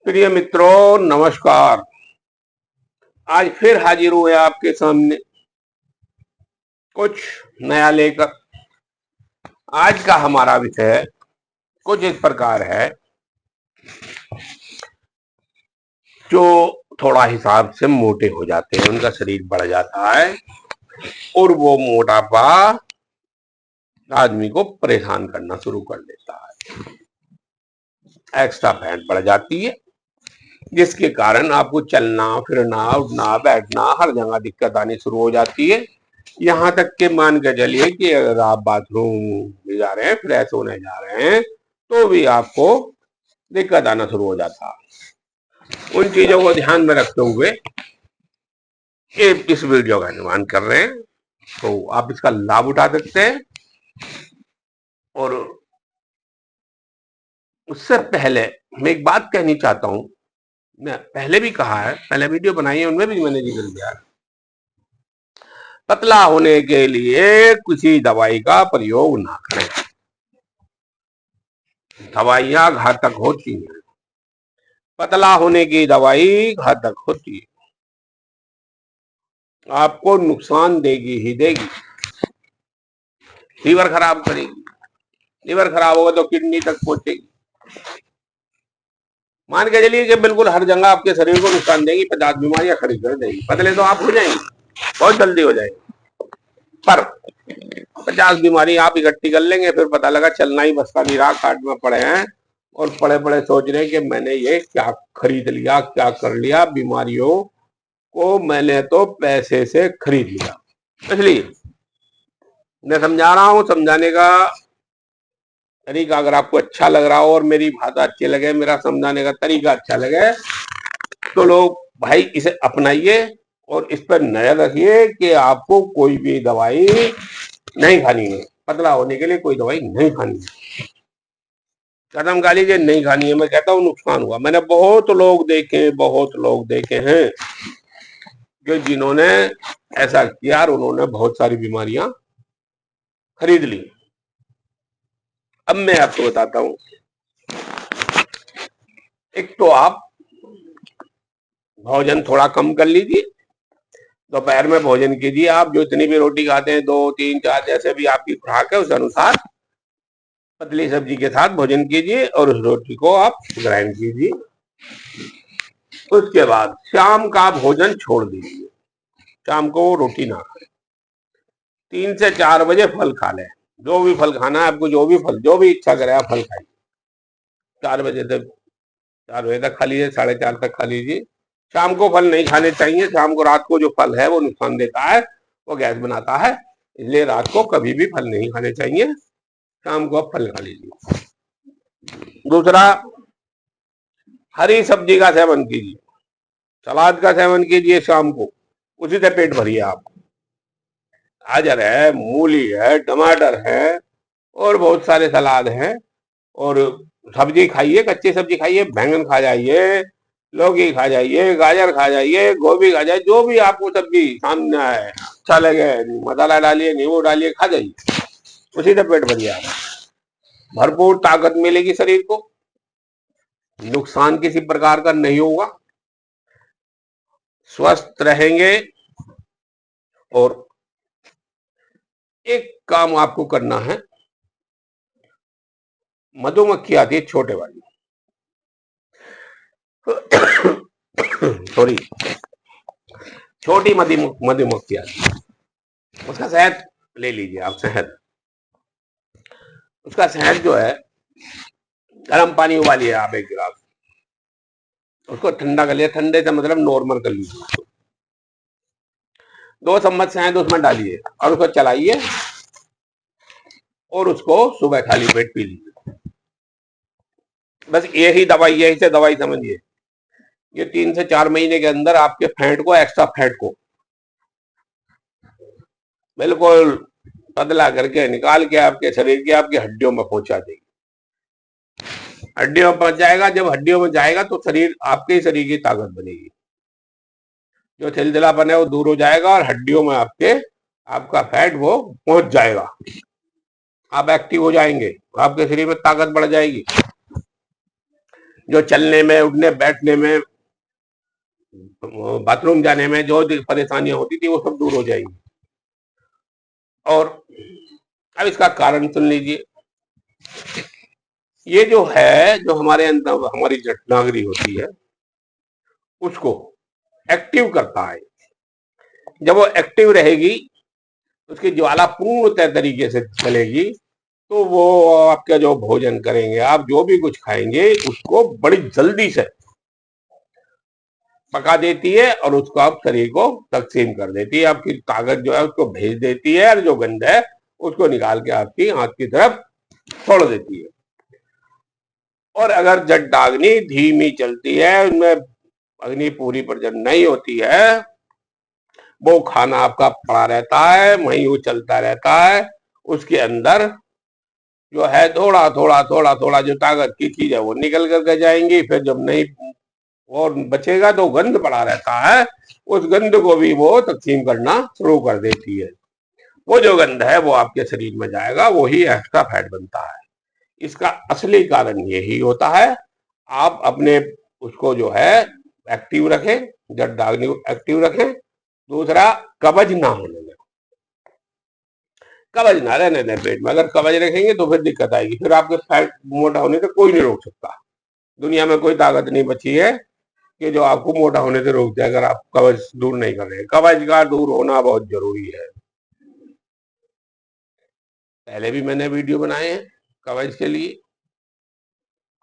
प्रिय मित्रों, नमस्कार। आज फिर हाजिर हुए आपके सामने कुछ नया लेकर। आज का हमारा विषय कुछ इस प्रकार है, जो थोड़ा हिसाब से मोटे हो जाते हैं, उनका शरीर बढ़ जाता है और वो मोटापा आदमी को परेशान करना शुरू कर देता है। एक्स्ट्रा फैट बढ़ जाती है, जिसके कारण आपको चलना फिरना उठना बैठना हर जगह दिक्कत आनी शुरू हो जाती है। यहाँ तक के मान के चलिए कि अगर आप बाथरूम भी जा रहे हैं, फ्रेश होने जा रहे हैं, तो भी आपको दिक्कत आना शुरू हो जाता है। उन चीजों को ध्यान में रखते हुए इस वीडियो का निर्माण कर रहे हैं, तो आप इसका लाभ उठा सकते हैं। और उससे पहले मैं एक बात कहनी चाहता हूं, मैं पहले भी कहा है, पहले वीडियो बनाई है, उनमें भी मैंने जिक्र किया। पतला होने के लिए किसी दवाई का प्रयोग ना करें। दवाइयां घातक होती हैं, पतला होने की दवाई घातक होती है, आपको नुकसान देगी ही देगी। लीवर खराब करेगी, लीवर खराब होगा तो किडनी तक पहुंचेगी। मान के चलिए कि बिल्कुल हर जगह आपके शरीर को नुकसान देगी, 50 बीमारियां खड़ी कर देगी। पतले तो आप हो जाएंगे, बहुत जल्दी हो जाएंगे, पर 50 बीमारी आप इकट्ठी कर लेंगे, फिर पता लगा चलना ही बसता नहीं रहा, काट में पड़े हैं और पड़े पड़े सोच रहे हैं कि मैंने ये क्या खरीद लिया, क्या कर लिया। बीमारियों को मैंने तो पैसे से खरीद लिया। इसलिए मैं समझा रहा हूं, समझाने का तरीका अगर आपको अच्छा लग रहा हो और मेरी भाषा अच्छी लगे, मेरा समझाने का तरीका अच्छा लगे, तो लोग भाई इसे अपनाइए और इस पर नजर रखिए कि आपको कोई भी दवाई नहीं खानी है। पतला होने के लिए कोई दवाई नहीं खानी है, कदम खा लीजिए, नहीं खानी है। मैं कहता हूँ नुकसान हुआ। मैंने बहुत लोग देखे हैं कि जिन्होंने ऐसा किया और उन्होंने बहुत सारी बीमारियां खरीद ली। अब मैं आपको बताता हूं, एक तो आप भोजन थोड़ा कम कर लीजिए। दोपहर में भोजन कीजिए, आप जो इतनी भी रोटी खाते हैं, 2 3 4 जैसे भी आपकी खुराक है उस अनुसार पतली सब्जी के साथ भोजन कीजिए और उस रोटी को आप ग्राइंड कीजिए। उसके बाद शाम का भोजन छोड़ दीजिए, शाम को रोटी ना खाएं। 3 से 4 बजे फल खा लें, जो भी फल खाना है आपको, जो भी फल, जो भी इच्छा करे आप फल खाइए। 4 बजे तक खा लीजिए, 4:30 तक खा लीजिए। शाम को फल नहीं खाने चाहिए। शाम को, रात को जो फल है वो नुकसान देता है, वो गैस बनाता है, इसलिए रात को कभी भी फल नहीं खाने चाहिए। शाम को आप फल खा लीजिए। दूसरा, हरी सब्जी का सेवन कीजिए, सलाद का सेवन कीजिए शाम को, उसी से पेट भरिए आप। गाजर है, मूली है, टमाटर है और बहुत सारे सलाद हैं। और सब्जी खाइए, कच्ची सब्जी खाइए, बैंगन खा जाइए, लौकी खा जाइए, गाजर खा जाइए, गोभी खा जाइए, जो भी आपको सब्जी सामने आए अच्छा लगे, मसाला डालिए, नींबू डालिए, खा जाइए, उसी से पेट भरिए आप। भरपूर ताकत मिलेगी शरीर को, नुकसान किसी प्रकार का नहीं होगा, स्वस्थ रहेंगे। और एक काम आपको करना है, मधुमक्खी आती है छोटे वाली, सॉरी, छोटी मधुमक्खी आती है, उसका शहद ले लीजिए आप। शहद, उसका शहद जो है, गर्म पानी उबालिए आप 1 गिलास, उसको ठंडा कर लिया, ठंडे से मतलब नॉर्मल कर लीजिए, 2 चम्मच शहद उसमें डालिए और उसको चलाइए और उसको सुबह खाली पेट पी लीजिए। बस यही दवाई, यही से दवाई समझिए, ये 3 से 4 महीने के अंदर आपके फैट को, एक्स्ट्रा फैट को बिल्कुल पतला करके निकाल के आपके शरीर की, आपकी हड्डियों में पहुंचा देगी। हड्डियों में पहुंच जाएगा, जब हड्डियों में जाएगा तो शरीर, आपके शरीर की ताकत बनेगी, जो छिलछिलापन है वो दूर हो जाएगा और हड्डियों में आपके, आपका फैट वो पहुंच जाएगा, आप एक्टिव हो जाएंगे, आपके शरीर में ताकत बढ़ जाएगी। जो चलने में, उठने बैठने में, बाथरूम जाने में जो परेशानियां होती थी वो सब दूर हो जाएंगी। और अब इसका कारण सुन लीजिए। ये जो है, जो हमारे अंदर हमारी जठराग्नि होती है उसको एक्टिव करता है। जब वो एक्टिव रहेगी, उसकी ज्वाला पूर्णतः तरीके से चलेगी, तो वो आपका जो भोजन करेंगे, आप जो भी कुछ खाएंगे उसको बड़ी जल्दी से पका देती है और उसको आप शरीर को तकसीम कर देती है। आपकी ताकत जो है उसको भेज देती है और जो गंध है उसको निकाल के आपकी आंख की तरफ छोड़ देती है। और अगर जठराग्नि धीमी चलती है, उनमें अग्नि पूरी प्रजन नहीं होती है, वो खाना आपका पड़ा रहता है, वहीं वो चलता रहता है, उसके अंदर जो है थोड़ा थोड़ा थोड़ा थोड़ा जो ताकत की चीज है वो निकल करके जाएंगी। फिर जब नहीं और बचेगा तो गंध पड़ा रहता है, उस गंध को भी वो तकसीम करना शुरू कर देती है। वो जो गंध है वो आपके शरीर में जाएगा, वही एक्स्ट्रा फैट बनता है। इसका असली कारण यही होता है। आप अपने उसको जो है एक्टिव रखें, जठराग्नि को एक्टिव रखें। दूसरा, कब्ज ना होने दें, कब्ज ना रहने दें पेट में। अगर कब्ज रखेंगे तो फिर दिक्कत आएगी, फिर आपके फैट मोटा होने से कोई नहीं रोक सकता। दुनिया में कोई ताकत नहीं बची है कि जो आपको मोटा होने से रोक दे, अगर आप कब्ज दूर नहीं कर रहे। कब्ज का दूर होना बहुत जरूरी है। पहले भी मैंने वीडियो बनाए हैं कब्ज के लिए।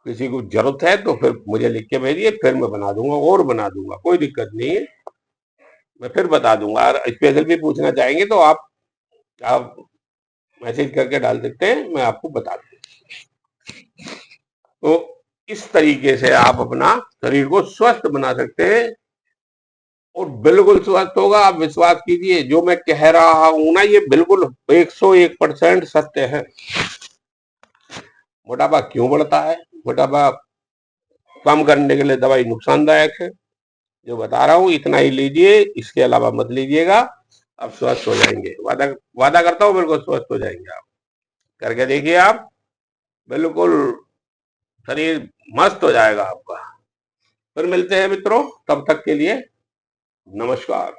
किसी को जरूरत है तो फिर मुझे लिख के भेजिए, फिर मैं बना दूंगा और बना दूंगा, कोई दिक्कत नहीं है, मैं फिर बता दूंगा। और स्पेशल भी पूछना चाहेंगे तो आप मैसेज करके डाल सकते हैं, मैं आपको बता दूंगा। तो इस तरीके से आप अपना शरीर को स्वस्थ बना सकते हैं और बिल्कुल स्वस्थ होगा। आप विश्वास कीजिए, जो मैं कह रहा हूं ना, ये बिल्कुल 101% सत्य है। मोटापा क्यों बढ़ता है? मोटापा कम करने के लिए दवाई नुकसानदायक है। जो बता रहा हूं इतना ही लीजिए, इसके अलावा मत लीजिएगा। आप स्वस्थ हो जाएंगे, वादा वादा करता हूं, बिल्कुल स्वस्थ हो जाएंगे। आप करके देखिए, आप बिल्कुल शरीर मस्त हो जाएगा आपका। फिर मिलते हैं मित्रों, तब तक के लिए नमस्कार।